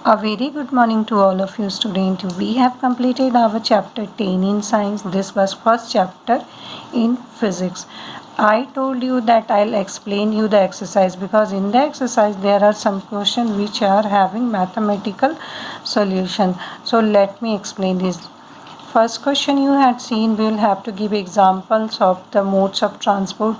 A very good morning to all of you students. We have completed our chapter 10 in science. This was first chapter in physics. I told you that I'll explain you the exercise because in the exercise there are some questions which are having mathematical solution. So let me explain this. First question you had seen, we will have to give examples of the modes of transport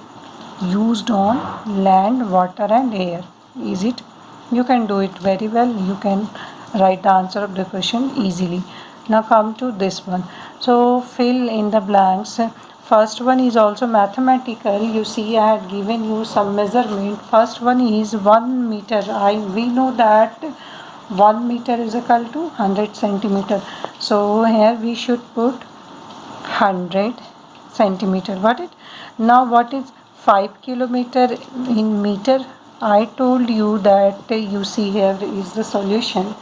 used on land, water and air. Is it? You can do it very well. You can write the answer of the question easily. Now come to this one. So fill in the blanks. First one is also mathematical. You see I had given you some measurement. First one is 1 meter. We know that 1 meter is equal to 100 centimeter. So here we should put 100 centimeter. What it? Now what is 5 kilometer in meter? I told you that you see here is the solution.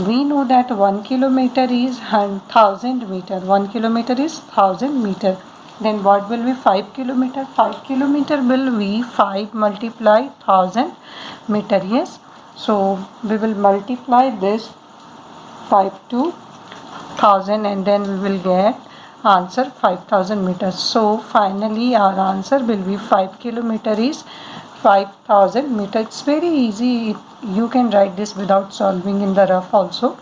We know that 1 kilometer is 1000 meter. 1 kilometer is 1000 meter. Then what will be 5 kilometer? 5 kilometer will be 5 multiply 1000 meter. Yes. So we will multiply this 5 to 1000 and then we will get answer 5000 meters. So finally our answer will be 5 kilometer is 5000 meters. It's very easy. You can write this without solving in the rough also.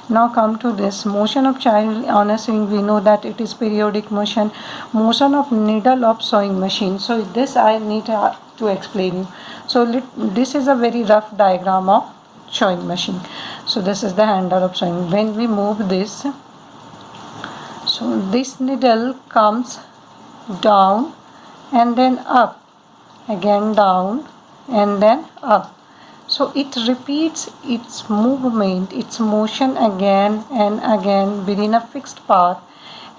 Now come to this motion of child on a swing. We know that it is periodic motion. Motion of needle of sewing machine. So this I need to explain you. So this is a very rough diagram of sewing machine. So this is the handle of sewing. When we move this, so this needle comes down and then up, again down and then up. So it repeats its movement, its motion again and again within a fixed path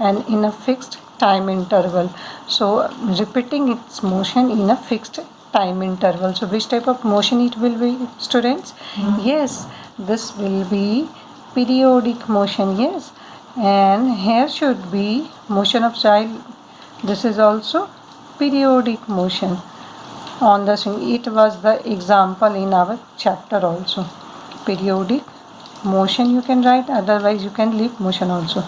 and in a fixed time interval. So repeating its motion in a fixed time interval. So which type of motion it will be, students? Yes, this will be periodic motion. Yes, and here should be motion of child. This is also periodic motion on the swing. It was the example in our chapter also. Periodic motion you can write, otherwise you can leave motion also.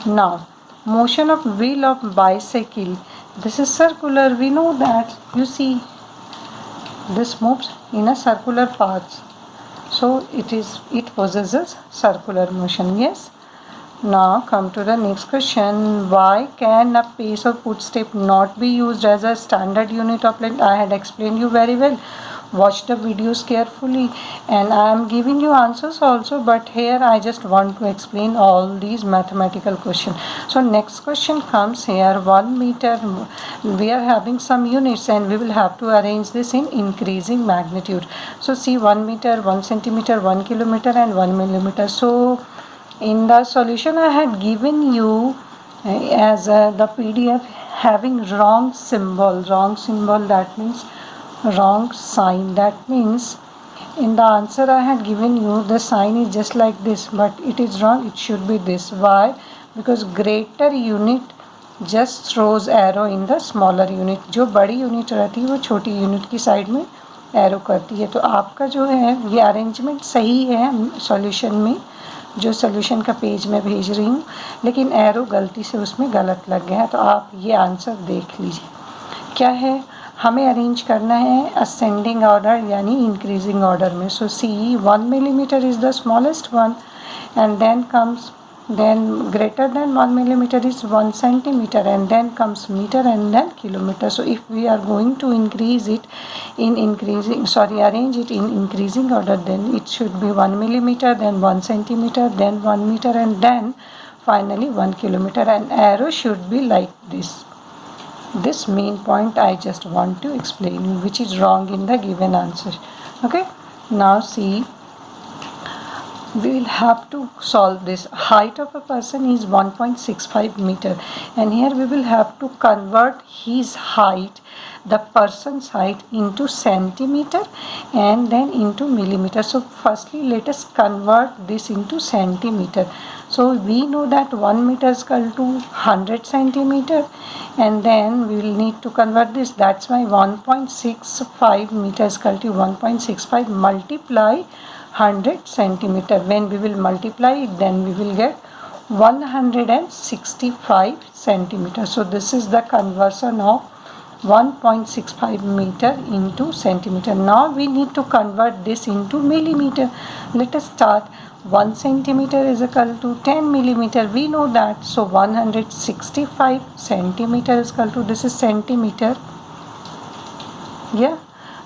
Now motion of wheel of bicycle. This is circular. We know that. You see this moves in a circular path, so it possesses circular motion. Yes. Now come to the next question. Why can a pace or footstep not be used as a standard unit of length? I had explained you very well. Watch the videos carefully and I am giving you answers also, but here I just want to explain all these mathematical questions. So next question comes here. 1 meter, we are having some units and we will have to arrange this in increasing magnitude. So see 1 meter, 1 centimeter, 1 kilometer and 1 millimeter. So in the solution I had given you as the PDF having wrong symbol. That means wrong sign. That means in the answer I had given you the sign is just like this, but it is wrong. It should be this. Why? Because greater unit just throws arrow in the smaller unit. जो बड़ी unit रहती है वो छोटी unit की side में arrow करती है. तो आपका जो है ये अरेंजमेंट सही है सॉल्यूशन में, जो सॉल्यूशन का पेज मैं भेज रही हूँ, लेकिन एरो गलती से उसमें गलत लग गया है. तो आप ये आंसर देख लीजिए. क्या है, हमें अरेंज करना है असेंडिंग ऑर्डर यानी इंक्रीजिंग ऑर्डर में. सो सी 1 millimeter is the smallest one and then greater than 1 millimeter is 1 centimeter and then comes meter and then kilometer. So if we are going to arrange it in increasing order, then it should be 1 millimeter, then 1 centimeter, then 1 meter and then finally 1 kilometer, and arrow should be like this. This main point I just want to explain, which is wrong in the given answer. Okay, now see, we will have to solve this. Height of a person is 1.65 meter and here we will have to convert his height, the person's height, into centimeter and then into millimeter. So firstly let us convert this into centimeter. So we know that 1 meter is equal to 100 centimeter and then we will need to convert this. That's why 1.65 meter is equal to 1.65 multiply 100 centimeter. When we will multiply it, then we will get 165 centimeter. So this is the conversion of 1.65 meter into centimeter. Now we need to convert this into millimeter. Let us start. 1 centimeter is equal to 10 millimeter. We know that. So 165 centimeter is equal to, this is centimeter. Yeah.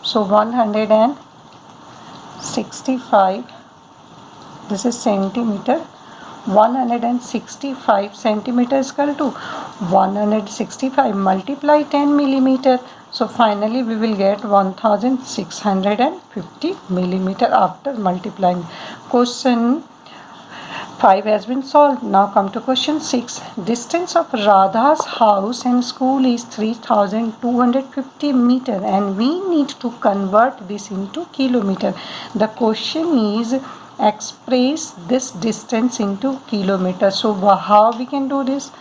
So 165, this is centimeter. 165 centimeter is equal to 165 multiply 10 millimeter. So finally we will get 1650 millimeter after multiplying. Question 5 has been solved. Now come to question 6. Distance of Radha's house and school is 3250 meter and we need to convert this into kilometer. The question is express this distance into kilometer. So how we can do this?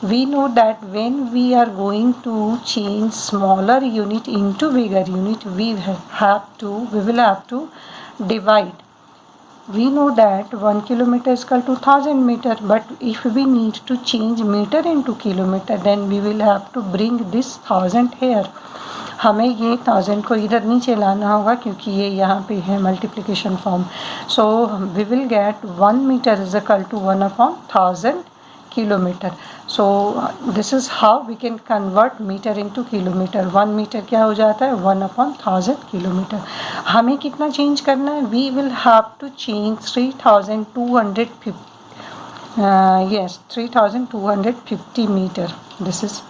We know that when we are going to change smaller unit into bigger unit, we will have to divide. We know that 1 kilometer is equal to 1000 meter, but if we need to change meter into kilometer, then we will have to bring this 1000 here. हमें ये 1000 को इधर नीचे लाना होगा क्योंकि ये यहाँ पे है multiplication form. So we will get 1 metre is equal to 1/1000 kilometre. So this is how we can convert metre into kilometre. 1 metre क्या हो जाता है? 1/1000 किलोमीटर. हमें कितना चेंज करना है? We will have to change 3250 yes 3250 meter. This is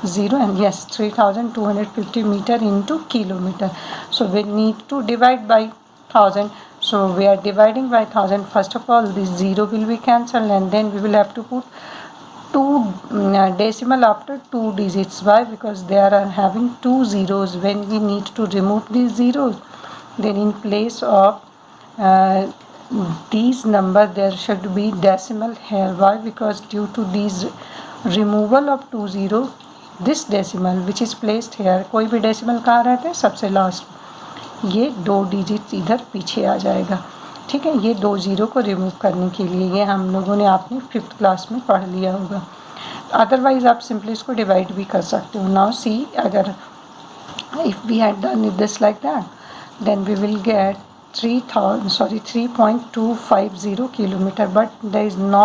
0 and yes 3250 meter into kilometer. So we need to divide by 1000. So we are dividing by 1000. First of all, this 0 will be cancelled and then we will have to put 2 decimal after 2 digits. Why? Because they are having 2 zeros. When we need to remove these zeros, then in place of these number there should be decimal here. Why? Because due to these removal of 2 zero, this decimal which is placed here, कोई भी decimal कहाँ रहता है? सबसे last. ये 2 digit इधर पीछे आ जाएगा. ठीक है, ये 2 ज़ीरो को रिमूव करने के लिए. ये हम लोगों ने आपने 5th क्लास में पढ़ लिया होगा. अदरवाइज आप सिंपली इसको डिवाइड भी कर सकते हो. नाउ सी, अगर if we had done this like that, then we will get 3.250 kilometer, but there is no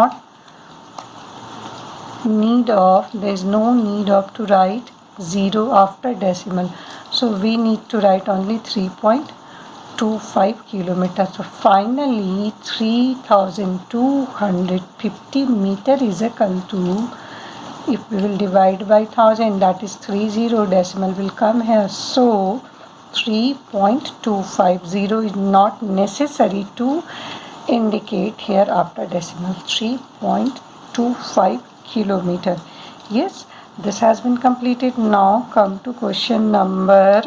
need of to write 0 after decimal. So we need to write only 3.25 kilometers. So finally 3250 meter is equal to, if we will divide by 1000, that is 30 decimal will come here. So 3.250 is not necessary to indicate here after decimal. 3.25 kilometer. Yes, this has been completed. Now come to question number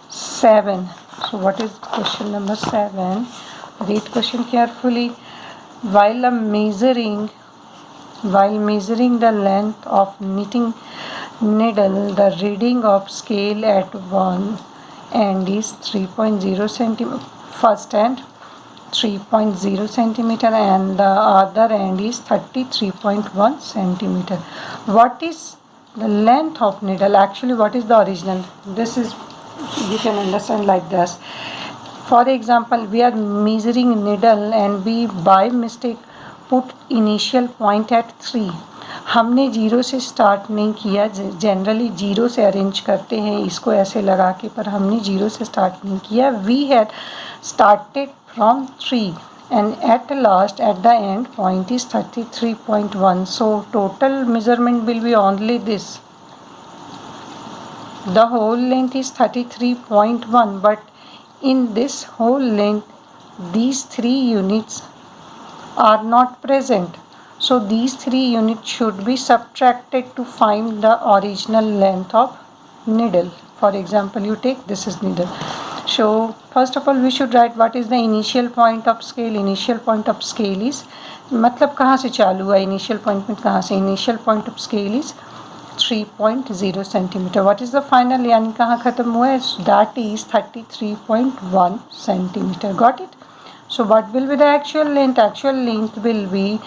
7. So what is question number 7? Read question carefully. While measuring the length of knitting needle, the reading of scale at one end is 3.0 centimeter, first end 3.0 centimeter and the other end is 33.1 centimeter. What is the length of needle? Actually, what is the original? This is, you can understand like this. For example, we are measuring needle and we by mistake put initial point at 3. हमने 0 से start नहीं किया. Generally 0 से arrange करते हैं इसको ऐसे लगा के, पर हमने 0 से स्टार्ट नहीं किया. We had started from 3 and at last at the end point is 33.1. So total measurement will be only this. The whole length is 33.1, but in this whole length these 3 units are not present. So these 3 units should be subtracted to find the original length of needle. For example, you take this is needle. So first of all we should write what is the initial point of scale. Initial point of scale is, मतलब कहाँ से चालू हुआ initial point में, कहाँ से? Initial point of scale is 3.0 centimeter. What is the final, यानी कहाँ ख़त्म हुआ है? That is 33.1 centimeter. Got it? So what will be the actual length? Actual length will be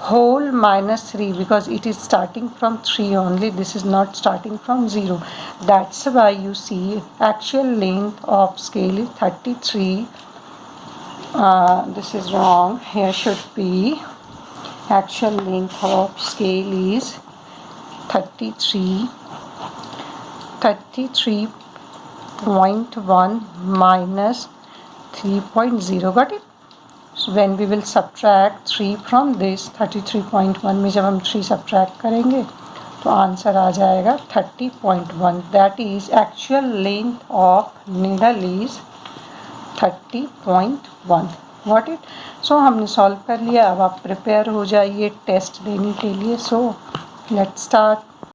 whole minus 3 because it is starting from 3 only. This is not starting from 0. That's why you see actual length of scale is 33. This is wrong. Here should be actual length of scale is 33.1 minus 3.0. Got it? So when we will subtract 3 from this 33.1 में जब हम 3 subtract करेंगे तो answer आ जाएगा 30.1. That is actual length of needle is 30.1. Got it? So हमने solve कर लिया. अब आप प्रिपेयर हो जाइए टेस्ट देने के लिए. So let's start.